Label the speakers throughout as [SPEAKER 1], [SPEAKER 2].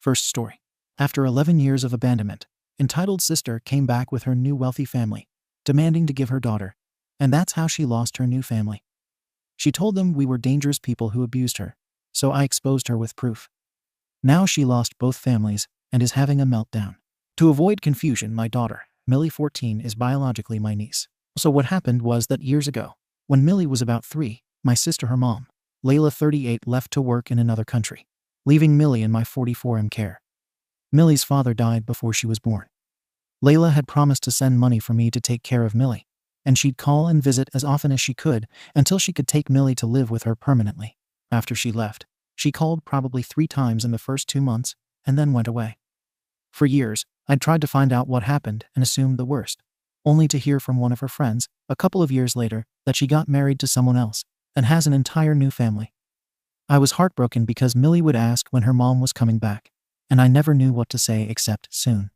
[SPEAKER 1] First story. After 11 years of abandonment, entitled sister came back with her new wealthy family, demanding to give her daughter, and that's how she lost her new family. She told them we were dangerous people who abused her, so I exposed her with proof. Now she lost both families and is having a meltdown. To avoid confusion, my daughter, Millie 14, is biologically my niece. So what happened was that years ago, when Millie was about 3, my sister, her mom, Layla 38, left to work in another country, leaving Millie in my 44M care. Millie's father died before she was born. Layla had promised to send money for me to take care of Millie, and she'd call and visit as often as she could until she could take Millie to live with her permanently. After she left, she called probably 3 times in the first 2 months and then went away. For years, I'd tried to find out what happened and assumed the worst, only to hear from one of her friends, a couple of years later, that she got married to someone else and has an entire new family. I was heartbroken because Millie would ask when her mom was coming back, and I never knew what to say except soon.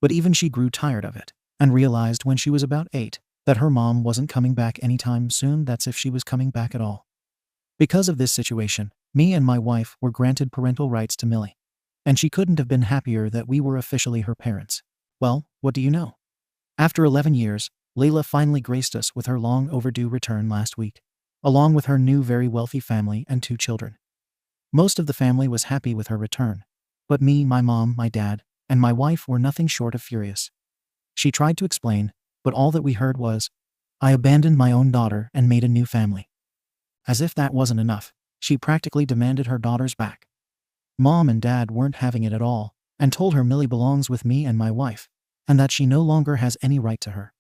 [SPEAKER 1] But even she grew tired of it and realized when she was about 8 that her mom wasn't coming back anytime soon, that's if she was coming back at all. Because of this situation, me and my wife were granted parental rights to Millie, and she couldn't have been happier that we were officially her parents. Well, what do you know? After 11 years, Layla finally graced us with her long overdue return last week, along with her new very wealthy family and 2 children. Most of the family was happy with her return, but me, my mom, my dad, and my wife were nothing short of furious. She tried to explain, but all that we heard was, "I abandoned my own daughter and made a new family." As if that wasn't enough, she practically demanded her daughters back. Mom and Dad weren't having it at all and told her Millie belongs with me and my wife, and that she no longer has any right to her.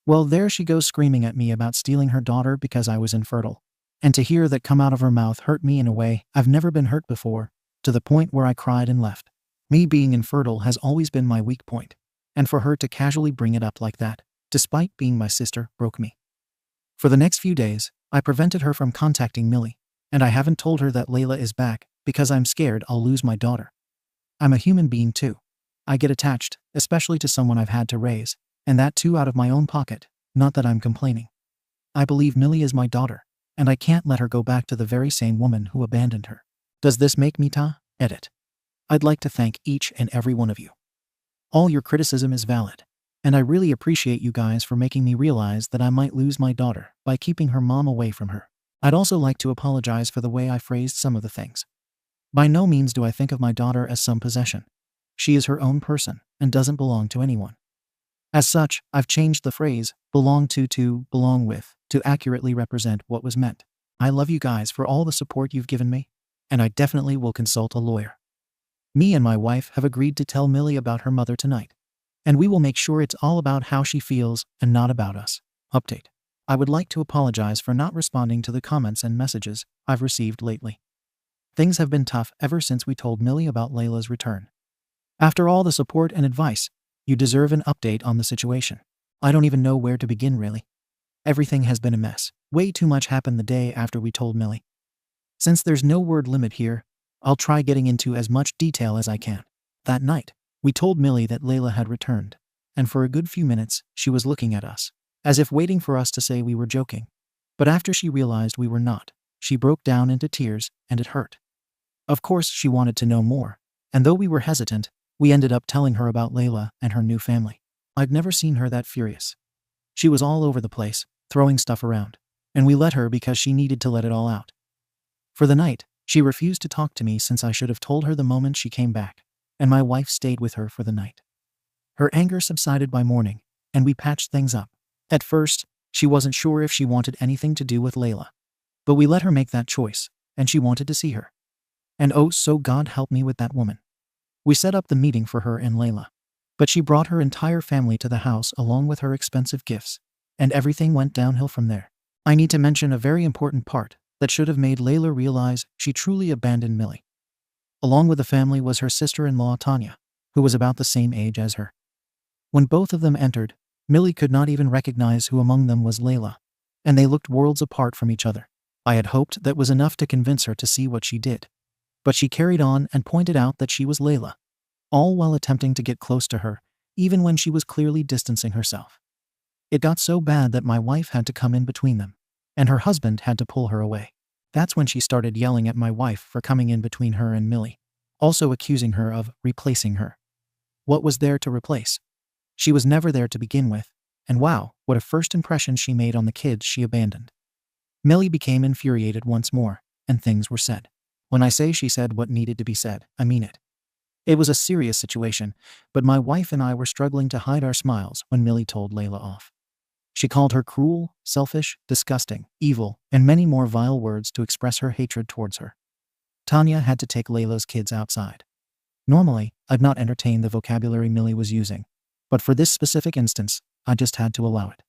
[SPEAKER 1] Well, there she goes screaming at me about stealing her daughter because I was infertile. And to hear that come out of her mouth hurt me in a way I've never been hurt before, to the point where I cried and left. Me being infertile has always been my weak point, and for her to casually bring it up like that, despite being my sister, broke me. For the next few days, I prevented her from contacting Millie, and I haven't told her that Layla is back because I'm scared I'll lose my daughter. I'm a human being too. I get attached, especially to someone I've had to raise, and that too out of my own pocket, not that I'm complaining. I believe Millie is my daughter, and I can't let her go back to the very same woman who abandoned her. Does this make me edit? I'd like to thank each and every one of you. All your criticism is valid, and I really appreciate you guys for making me realize that I might lose my daughter by keeping her mom away from her. I'd also like to apologize for the way I phrased some of the things. By no means do I think of my daughter as some possession. She is her own person and doesn't belong to anyone. As such, I've changed the phrase belong to belong with to accurately represent what was meant. I love you guys for all the support you've given me, and I definitely will consult a lawyer. Me and my wife have agreed to tell Millie about her mother tonight, and we will make sure it's all about how she feels and not about us. Update. I would like to apologize for not responding to the comments and messages I've received lately. Things have been tough ever since we told Millie about Layla's return. After all the support and advice, you deserve an update on the situation. I don't even know where to begin, really. Everything has been a mess. Way too much happened the day after we told Millie. Since there's no word limit here, I'll try getting into as much detail as I can. That night, we told Millie that Layla had returned, and for a good few minutes, she was looking at us, as if waiting for us to say we were joking. But after she realized we were not, she broke down into tears, and it hurt. Of course, she wanted to know more, and though we were hesitant, we ended up telling her about Layla and her new family. I'd never seen her that furious. She was all over the place, throwing stuff around, and we let her because she needed to let it all out. For the night, she refused to talk to me since I should have told her the moment she came back, and my wife stayed with her for the night. Her anger subsided by morning, and we patched things up. At first, she wasn't sure if she wanted anything to do with Layla, but we let her make that choice, and she wanted to see her. And oh, so God help me with that woman. We set up the meeting for her and Layla, but she brought her entire family to the house along with her expensive gifts, and everything went downhill from there. I need to mention a very important part that should have made Layla realize she truly abandoned Millie. Along with the family was her sister-in-law Tanya, who was about the same age as her. When both of them entered, Millie could not even recognize who among them was Layla, and they looked worlds apart from each other. I had hoped that was enough to convince her to see what she did, but she carried on and pointed out that she was Layla, all while attempting to get close to her, even when she was clearly distancing herself. It got so bad that my wife had to come in between them, and her husband had to pull her away. That's when she started yelling at my wife for coming in between her and Millie, also accusing her of replacing her. What was there to replace? She was never there to begin with, and wow, what a first impression she made on the kids she abandoned. Millie became infuriated once more, and things were said. When I say she said what needed to be said, I mean it. It was a serious situation, but my wife and I were struggling to hide our smiles when Millie told Layla off. She called her cruel, selfish, disgusting, evil, and many more vile words to express her hatred towards her. Tanya had to take Layla's kids outside. Normally, I'd not entertained the vocabulary Millie was using, but for this specific instance, I just had to allow it.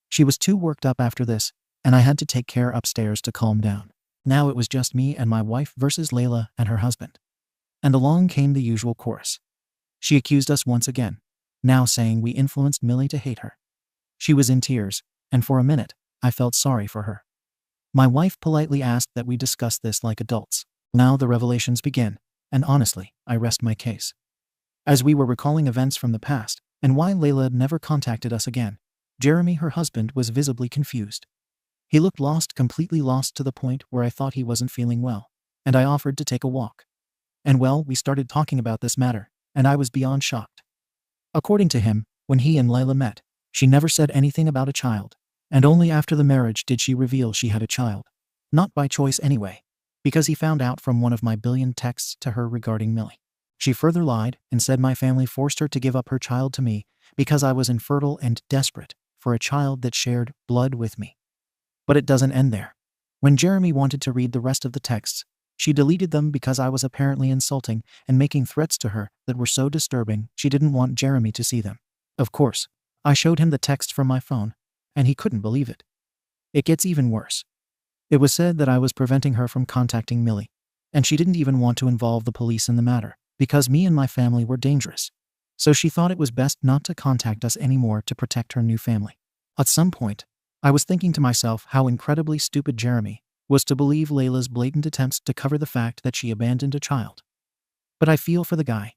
[SPEAKER 1] She was too worked up after this, and I had to take care upstairs to calm down. Now it was just me and my wife versus Layla and her husband. And along came the usual chorus. She accused us once again, now saying we influenced Millie to hate her. She was in tears, and for a minute, I felt sorry for her. My wife politely asked that we discuss this like adults. Now the revelations begin, and honestly, I rest my case. As we were recalling events from the past, and why Layla never contacted us again, Jeremy, her husband, was visibly confused. He looked lost, completely lost, to the point where I thought he wasn't feeling well, and I offered to take a walk. And well, we started talking about this matter, and I was beyond shocked. According to him, when he and Layla met, she never said anything about a child, and only after the marriage did she reveal she had a child. Not by choice anyway, because he found out from one of my billion texts to her regarding Millie. She further lied and said my family forced her to give up her child to me because I was infertile and desperate for a child that shared blood with me. But it doesn't end there. When Jeremy wanted to read the rest of the texts, she deleted them because I was apparently insulting and making threats to her that were so disturbing she didn't want Jeremy to see them. Of course, I showed him the text from my phone, and he couldn't believe it. It gets even worse. It was said that I was preventing her from contacting Millie, and she didn't even want to involve the police in the matter because me and my family were dangerous. So she thought it was best not to contact us anymore to protect her new family. At some point, I was thinking to myself how incredibly stupid Jeremy was to believe Layla's blatant attempts to cover the fact that she abandoned a child. But I feel for the guy.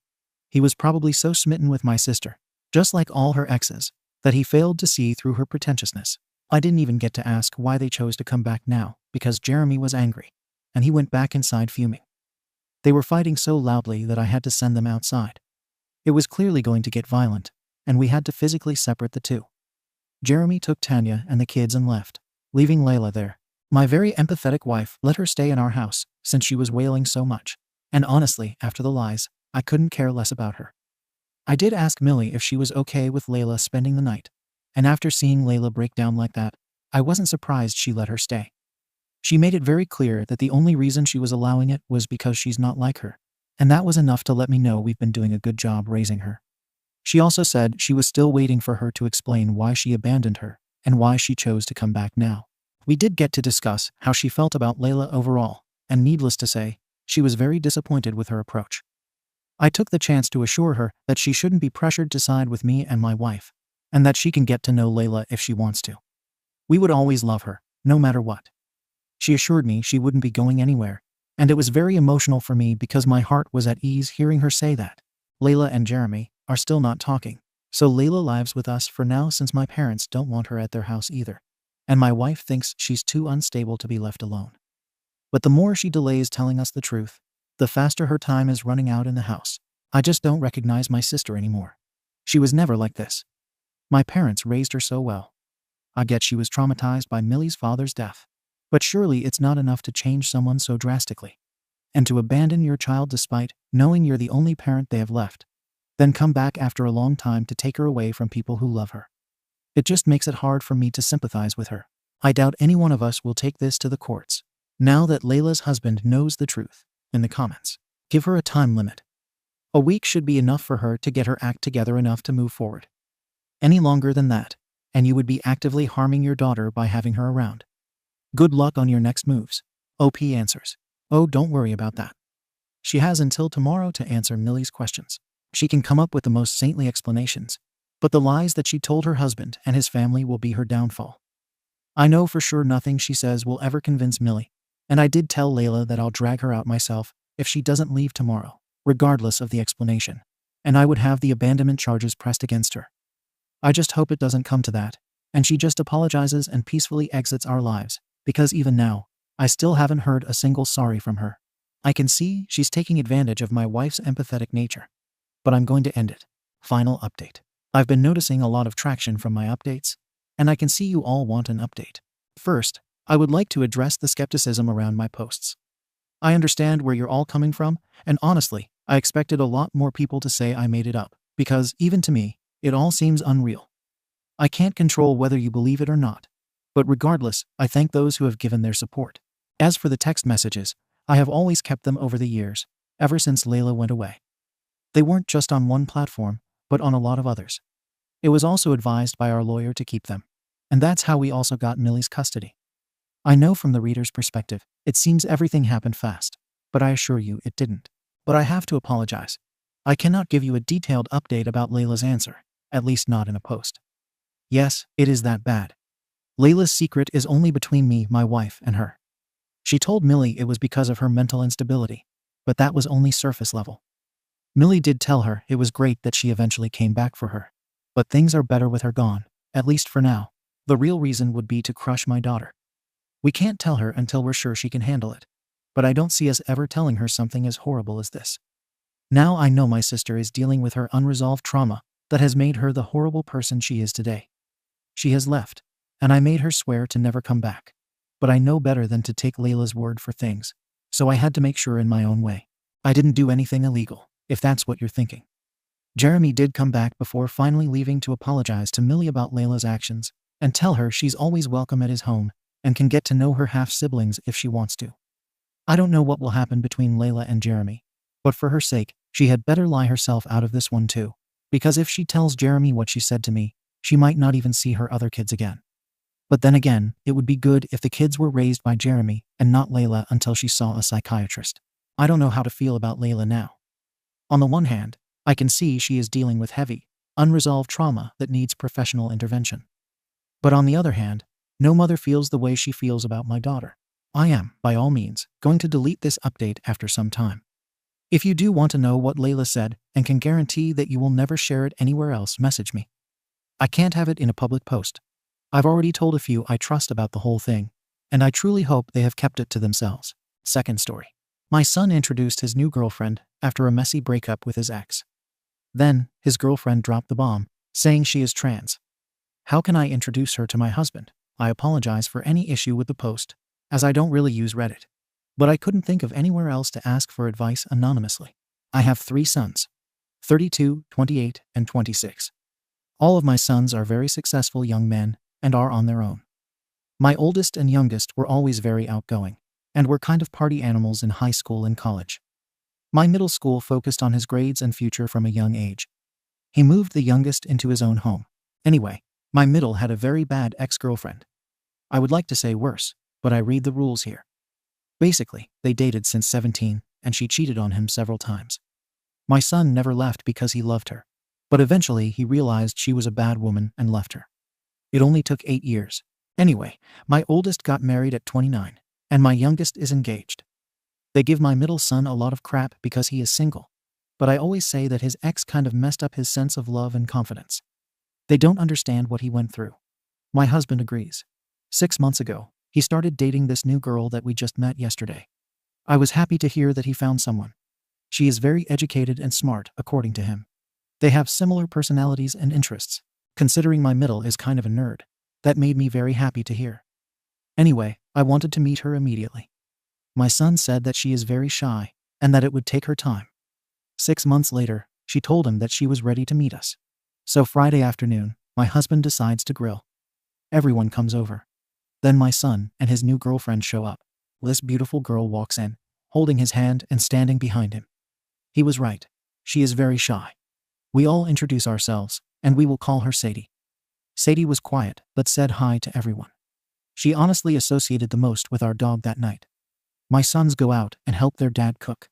[SPEAKER 1] He was probably so smitten with my sister, just like all her exes, that he failed to see through her pretentiousness. I didn't even get to ask why they chose to come back now, because Jeremy was angry, and he went back inside fuming. They were fighting so loudly that I had to send them outside. It was clearly going to get violent, and we had to physically separate the two. Jeremy took Tanya and the kids and left, leaving Layla there. My very empathetic wife let her stay in our house since she was wailing so much, and honestly, after the lies, I couldn't care less about her. I did ask Millie if she was okay with Layla spending the night, and after seeing Layla break down like that, I wasn't surprised she let her stay. She made it very clear that the only reason she was allowing it was because she's not like her, and that was enough to let me know we've been doing a good job raising her. She also said she was still waiting for her to explain why she abandoned her and why she chose to come back now. We did get to discuss how she felt about Layla overall, and needless to say, she was very disappointed with her approach. I took the chance to assure her that she shouldn't be pressured to side with me and my wife, and that she can get to know Layla if she wants to. We would always love her, no matter what. She assured me she wouldn't be going anywhere, and it was very emotional for me because my heart was at ease hearing her say that. Layla and Jeremy are still not talking, so Layla lives with us for now since my parents don't want her at their house either, and my wife thinks she's too unstable to be left alone. But the more she delays telling us the truth, the faster her time is running out in the house. I just don't recognize my sister anymore. She was never like this. My parents raised her so well. I get she was traumatized by Millie's father's death, but surely it's not enough to change someone so drastically. And to abandon your child despite knowing you're the only parent they have left, then come back after a long time to take her away from people who love her. It just makes it hard for me to sympathize with her. I doubt any one of us will take this to the courts. Now that Layla's husband knows the truth, in the comments, give her a time limit. A week should be enough for her to get her act together enough to move forward. Any longer than that, and you would be actively harming your daughter by having her around. Good luck on your next moves. OP answers. Oh, don't worry about that. She has until tomorrow to answer Millie's questions. She can come up with the most saintly explanations, but the lies that she told her husband and his family will be her downfall. I know for sure nothing she says will ever convince Millie, and I did tell Layla that I'll drag her out myself if she doesn't leave tomorrow, regardless of the explanation, and I would have the abandonment charges pressed against her. I just hope it doesn't come to that, and she just apologizes and peacefully exits our lives, because even now, I still haven't heard a single sorry from her. I can see she's taking advantage of my wife's empathetic nature. But I'm going to end it. Final update. I've been noticing a lot of traction from my updates, and I can see you all want an update. First, I would like to address the skepticism around my posts. I understand where you're all coming from, and honestly, I expected a lot more people to say I made it up, because, even to me, it all seems unreal. I can't control whether you believe it or not. But regardless, I thank those who have given their support. As for the text messages, I have always kept them over the years, ever since Layla went away. They weren't just on one platform, but on a lot of others. It was also advised by our lawyer to keep them. And that's how we also got Millie's custody. I know from the reader's perspective, it seems everything happened fast, but I assure you it didn't. But I have to apologize. I cannot give you a detailed update about Layla's answer, at least not in a post. Yes, it is that bad. Layla's secret is only between me, my wife, and her. She told Millie it was because of her mental instability, but that was only surface level. Millie did tell her it was great that she eventually came back for her, but things are better with her gone, at least for now. The real reason would be to crush my daughter. We can't tell her until we're sure she can handle it, but I don't see us ever telling her something as horrible as this. Now I know my sister is dealing with her unresolved trauma that has made her the horrible person she is today. She has left, and I made her swear to never come back. But I know better than to take Layla's word for things, so I had to make sure in my own way. I didn't do anything illegal, if that's what you're thinking. Jeremy did come back before finally leaving to apologize to Millie about Layla's actions and tell her she's always welcome at his home and can get to know her half-siblings if she wants to. I don't know what will happen between Layla and Jeremy, but for her sake, she had better lie herself out of this one too, because if she tells Jeremy what she said to me, she might not even see her other kids again. But then again, it would be good if the kids were raised by Jeremy and not Layla until she saw a psychiatrist. I don't know how to feel about Layla now. On the one hand, I can see she is dealing with heavy, unresolved trauma that needs professional intervention. But on the other hand, no mother feels the way she feels about my daughter. I am, by all means, going to delete this update after some time. If you do want to know what Layla said and can guarantee that you will never share it anywhere else, message me. I can't have it in a public post. I've already told a few I trust about the whole thing, and I truly hope they have kept it to themselves. Second story. My son introduced his new girlfriend after a messy breakup with his ex. Then, his girlfriend dropped the bomb, saying she is trans. How can I introduce her to my husband? I apologize for any issue with the post, as I don't really use Reddit. But I couldn't think of anywhere else to ask for advice anonymously. I have 3 sons, 32, 28, and 26. All of my sons are very successful young men and are on their own. My oldest and youngest were always very outgoing, and were kind of party animals in high school and college. My middle school focused on his grades and future from a young age. He moved the youngest into his own home. Anyway, my middle had a very bad ex-girlfriend. I would like to say worse, but I read the rules here. Basically, they dated since 17, and she cheated on him several times. My son never left because he loved her, but eventually he realized she was a bad woman and left her. It only took 8 years. Anyway, my oldest got married at 29, and my youngest is engaged. They give my middle son a lot of crap because he is single, but I always say that his ex kind of messed up his sense of love and confidence. They don't understand what he went through. My husband agrees. 6 months ago, he started dating this new girl that we just met yesterday. I was happy to hear that he found someone. She is very educated and smart, according to him. They have similar personalities and interests. Considering my middle is kind of a nerd, that made me very happy to hear. Anyway, I wanted to meet her immediately. My son said that she is very shy, and that it would take her time. 6 months later, she told him that she was ready to meet us. So Friday afternoon, my husband decides to grill. Everyone comes over. Then my son and his new girlfriend show up. This beautiful girl walks in, holding his hand and standing behind him. He was right. She is very shy. We all introduce ourselves, and we will call her Sadie. Sadie was quiet, but said hi to everyone. She honestly associated the most with our dog that night. My sons go out and help their dad cook.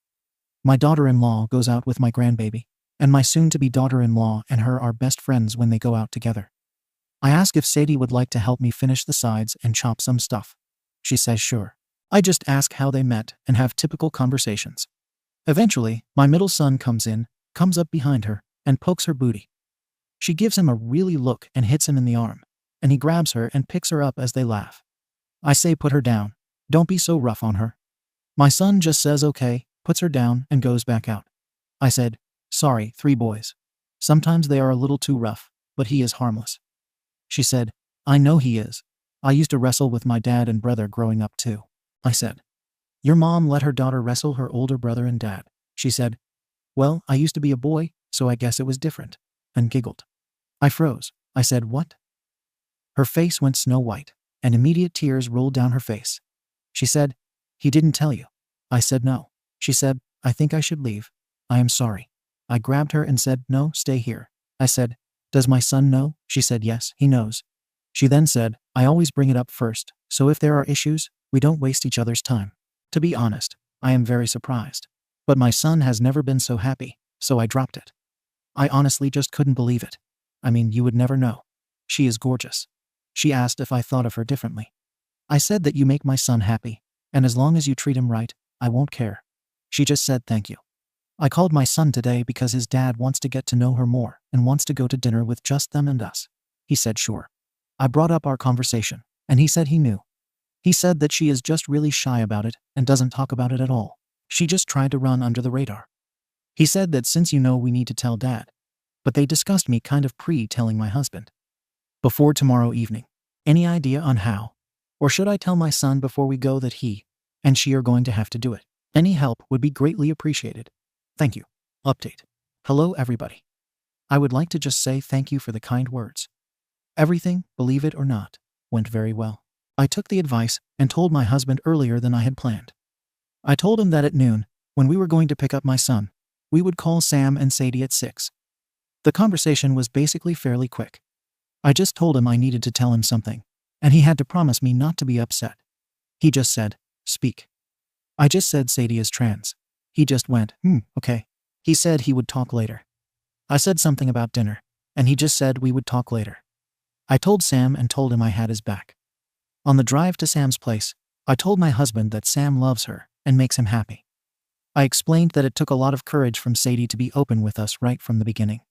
[SPEAKER 1] My daughter-in-law goes out with my grandbaby, and my soon-to-be daughter-in-law and her are best friends when they go out together. I ask if Sadie would like to help me finish the sides and chop some stuff. She says sure. I just ask how they met and have typical conversations. Eventually, my middle son comes up behind her, and pokes her booty. She gives him a really look and hits him in the arm, and he grabs her and picks her up as they laugh. I say put her down. Don't be so rough on her. My son just says okay, puts her down, and goes back out. I said, sorry, 3 boys. Sometimes they are a little too rough, but he is harmless. She said, I know he is. I used to wrestle with my dad and brother growing up too. I said, your mom let her daughter wrestle her older brother and dad. She said, well, I used to be a boy, so I guess it was different, and giggled. I froze. I said, what? Her face went snow white, and immediate tears rolled down her face. She said, he didn't tell you. I said no. She said, I think I should leave. I am sorry. I grabbed her and said, no, stay here. I said, does my son know? She said, yes, he knows. She then said, I always bring it up first, so if there are issues, we don't waste each other's time. To be honest, I am very surprised. But my son has never been so happy, so I dropped it. I honestly just couldn't believe it. I mean, you would never know. She is gorgeous. She asked if I thought of her differently. I said that you make my son happy, and as long as you treat him right, I won't care. She just said thank you. I called my son today because his dad wants to get to know her more and wants to go to dinner with just them and us. He said sure. I brought up our conversation, and he said he knew. He said that she is just really shy about it and doesn't talk about it at all. She just tried to run under the radar. He said that since you know we need to tell dad, but they discussed me kind of telling my husband. Before tomorrow evening. Any idea on how? Or should I tell my son before we go that he and she are going to have to do it? Any help would be greatly appreciated. Thank you. Update. Hello everybody. I would like to just say thank you for the kind words. Everything, believe it or not, went very well. I took the advice and told my husband earlier than I had planned. I told him that at noon, when we were going to pick up my son, we would call Sam and Sadie at 6. The conversation was basically fairly quick. I just told him I needed to tell him something, and he had to promise me not to be upset. He just said, speak. I just said Sadie is trans. He just went, okay. He said he would talk later. I said something about dinner, and he just said we would talk later. I told Sam and told him I had his back. On the drive to Sam's place, I told my husband that Sam loves her and makes him happy. I explained that it took a lot of courage from Sadie to be open with us right from the beginning.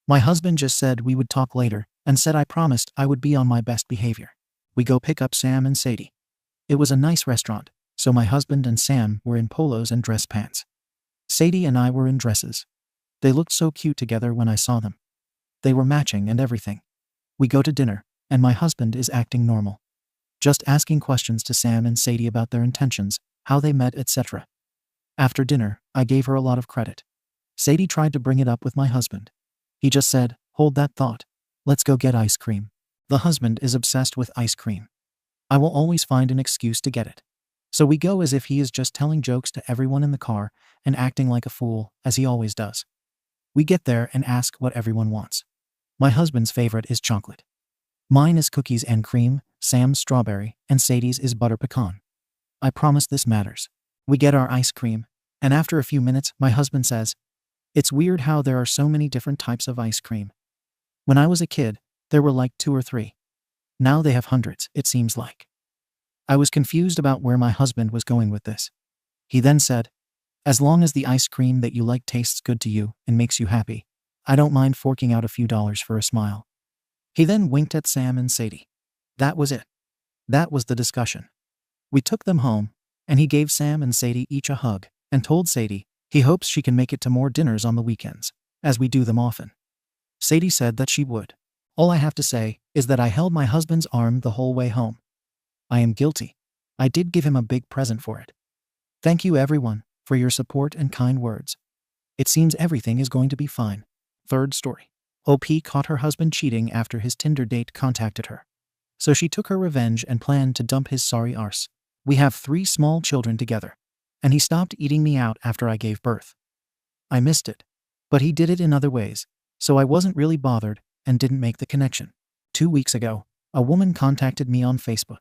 [SPEAKER 1] My husband just said we would talk later and said I promised I would be on my best behavior. We go pick up Sam and Sadie. It was a nice restaurant, so my husband and Sam were in polos and dress pants. Sadie and I were in dresses. They looked so cute together when I saw them. They were matching and everything. We go to dinner, and my husband is acting normal. Just asking questions to Sam and Sadie about their intentions, how they met, etc. After dinner, I gave her a lot of credit. Sadie tried to bring it up with my husband. He just said, hold that thought. Let's go get ice cream. The husband is obsessed with ice cream. I will always find an excuse to get it. So we go as if he is just telling jokes to everyone in the car and acting like a fool, as he always does. We get there and ask what everyone wants. My husband's favorite is chocolate. Mine is cookies and cream, Sam's strawberry, and Sadie's is butter pecan. I promise this matters. We get our ice cream, and after a few minutes, my husband says, it's weird how there are so many different types of ice cream. When I was a kid, there were like 2 or 3. Now they have hundreds, it seems like. I was confused about where my husband was going with this. He then said, as long as the ice cream that you like tastes good to you and makes you happy, I don't mind forking out a few dollars for a smile. He then winked at Sam and Sadie. That was it. That was the discussion. We took them home, and he gave Sam and Sadie each a hug and told Sadie he hopes she can make it to more dinners on the weekends, as we do them often. Sadie said that she would. All I have to say is that I held my husband's arm the whole way home. I am guilty. I did give him a big present for it. Thank you everyone for your support and kind words. It seems everything is going to be fine. Third story. OP caught her husband cheating after his Tinder date contacted her. So she took her revenge and planned to dump his sorry arse. We have 3 small children together, and he stopped eating me out after I gave birth. I missed it, but he did it in other ways, so I wasn't really bothered and didn't make the connection. 2 weeks ago, a woman contacted me on Facebook.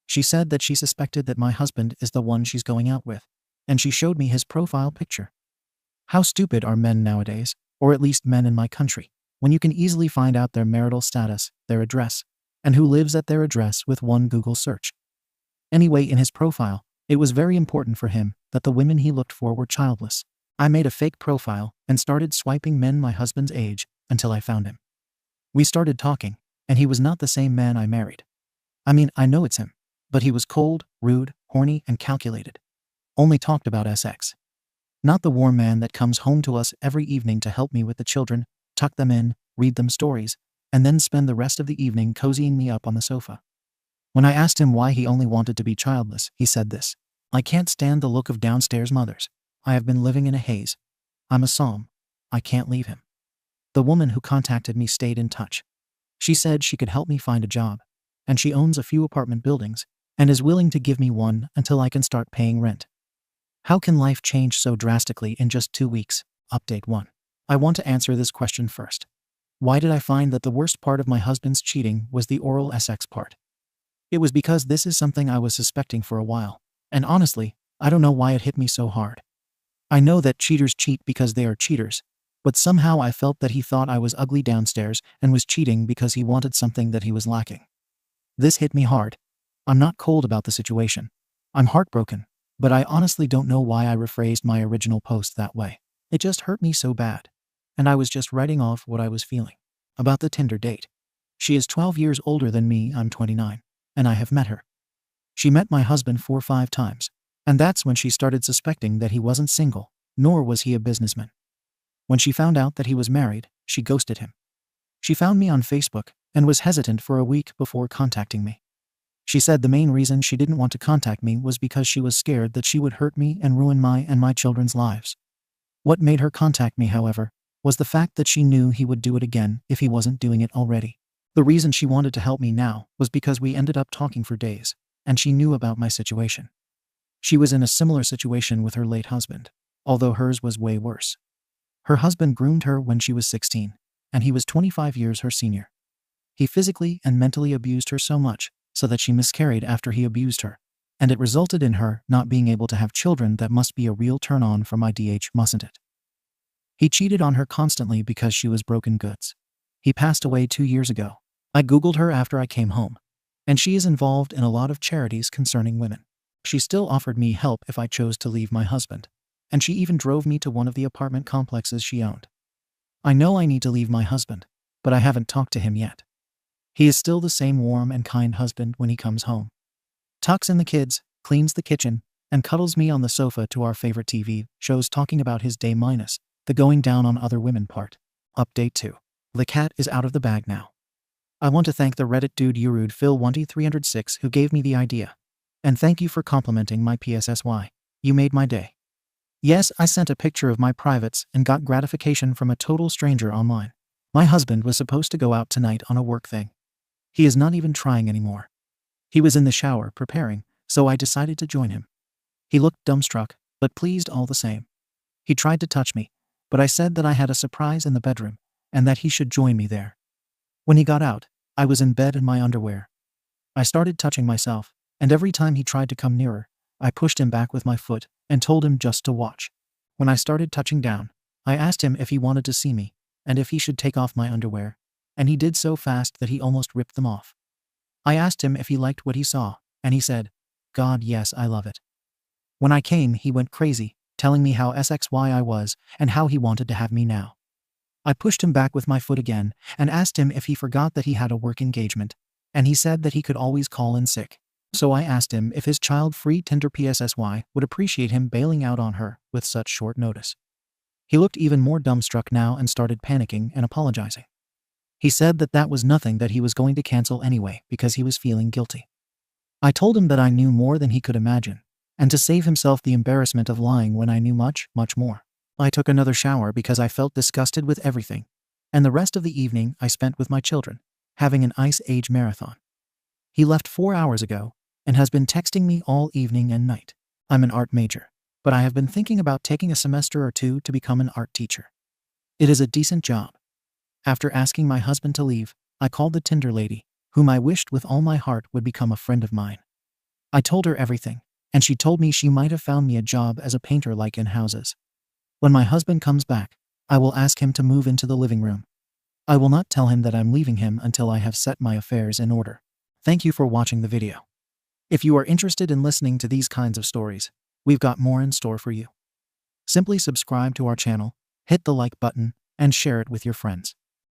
[SPEAKER 1] She said that she suspected that my husband is the one she's going out with, and she showed me his profile picture. How stupid are men nowadays, or at least men in my country, when you can easily find out their marital status, their address, and who lives at their address with one Google search. Anyway, in his profile, it was very important for him that the women he looked for were childless. I made a fake profile and started swiping men my husband's age until I found him. We started talking, and he was not the same man I married. I mean, I know it's him, but he was cold, rude, horny, and calculated. only talked about SX. Not the warm man that comes home to us every evening to help me with the children, tuck them in, read them stories, and then spend the rest of the evening cozying me up on the sofa. When I asked him why he only wanted to be childless, he said this: "I can't stand the look of downstairs mothers. I have been living in a haze. I'm a psalm. I can't leave him." The woman who contacted me stayed in touch. She said she could help me find a job, and she owns a few apartment buildings and is willing to give me one until I can start paying rent. How can life change so drastically in just 2 weeks? Update 1. I want to answer this question first. Why did I find that the worst part of my husband's cheating was the oral sex part? It was because this is something I was suspecting for a while, and honestly, I don't know why it hit me so hard. I know that cheaters cheat because they are cheaters, but somehow I felt that he thought I was ugly downstairs and was cheating because he wanted something that he was lacking. This hit me hard. I'm not cold about the situation. I'm heartbroken, but I honestly don't know why I rephrased my original post that way. It just hurt me so bad. And I was just writing off what I was feeling. About the Tinder date. She is 12 years older than me, I'm 29, and I have met her. She met my husband 4 or 5 times, and that's when she started suspecting that he wasn't single, nor was he a businessman. When she found out that he was married, she ghosted him. She found me on Facebook and was hesitant for a week before contacting me. She said the main reason she didn't want to contact me was because she was scared that she would hurt me and ruin my and my children's lives. What made her contact me, however, was the fact that she knew he would do it again if he wasn't doing it already. The reason she wanted to help me now was because we ended up talking for days, and she knew about my situation. She was in a similar situation with her late husband, although hers was way worse. Her husband groomed her when she was 16, and he was 25 years her senior. He physically and mentally abused her so much so that she miscarried after he abused her, and it resulted in her not being able to have children. That must be a real turn-on for my DH, mustn't it? He cheated on her constantly because she was broken goods. He passed away 2 years ago. I Googled her after I came home, and she is involved in a lot of charities concerning women. She still offered me help if I chose to leave my husband, and she even drove me to one of the apartment complexes she owned. I know I need to leave my husband, but I haven't talked to him yet. He is still the same warm and kind husband when he comes home. Tucks in the kids, cleans the kitchen, and cuddles me on the sofa to our favorite TV shows talking about his day minus the going down on other women part. Update 2. The cat is out of the bag now. I want to thank the Reddit dude Yurud Phil1306 who gave me the idea. And thank you for complimenting my PSSY. You made my day. Yes, I sent a picture of my privates and got gratification from a total stranger online. My husband was supposed to go out tonight on a work thing. He is not even trying anymore. He was in the shower preparing, so I decided to join him. He looked dumbstruck, but pleased all the same. He tried to touch me, but I said that I had a surprise in the bedroom, and that he should join me there. When he got out, I was in bed in my underwear. I started touching myself, and every time he tried to come nearer, I pushed him back with my foot and told him just to watch. When I started touching down, I asked him if he wanted to see me, and if he should take off my underwear, and he did so fast that he almost ripped them off. I asked him if he liked what he saw, and he said, "God, yes, I love it." When I came, he went crazy, telling me how SXY I was and how he wanted to have me now. I pushed him back with my foot again and asked him if he forgot that he had a work engagement, and he said that he could always call in sick. So I asked him if his child-free Tinder PSSY would appreciate him bailing out on her with such short notice. He looked even more dumbstruck now and started panicking and apologizing. He said that that was nothing, that he was going to cancel anyway because he was feeling guilty. I told him that I knew more than he could imagine, and to save himself the embarrassment of lying when I knew much, much more. I took another shower because I felt disgusted with everything, and the rest of the evening I spent with my children, having an Ice Age marathon. He left 4 hours ago and has been texting me all evening and night. I'm an art major, but I have been thinking about taking a semester or 2 to become an art teacher. It is a decent job. After asking my husband to leave, I called the Tinder lady, whom I wished with all my heart would become a friend of mine. I told her everything, and she told me she might have found me a job as a painter like in houses. When my husband comes back, I will ask him to move into the living room. I will not tell him that I'm leaving him until I have set my affairs in order. Thank you for watching the video. If you are interested in listening to these kinds of stories, we've got more in store for you. Simply subscribe to our channel, hit the like button, and share it with your friends.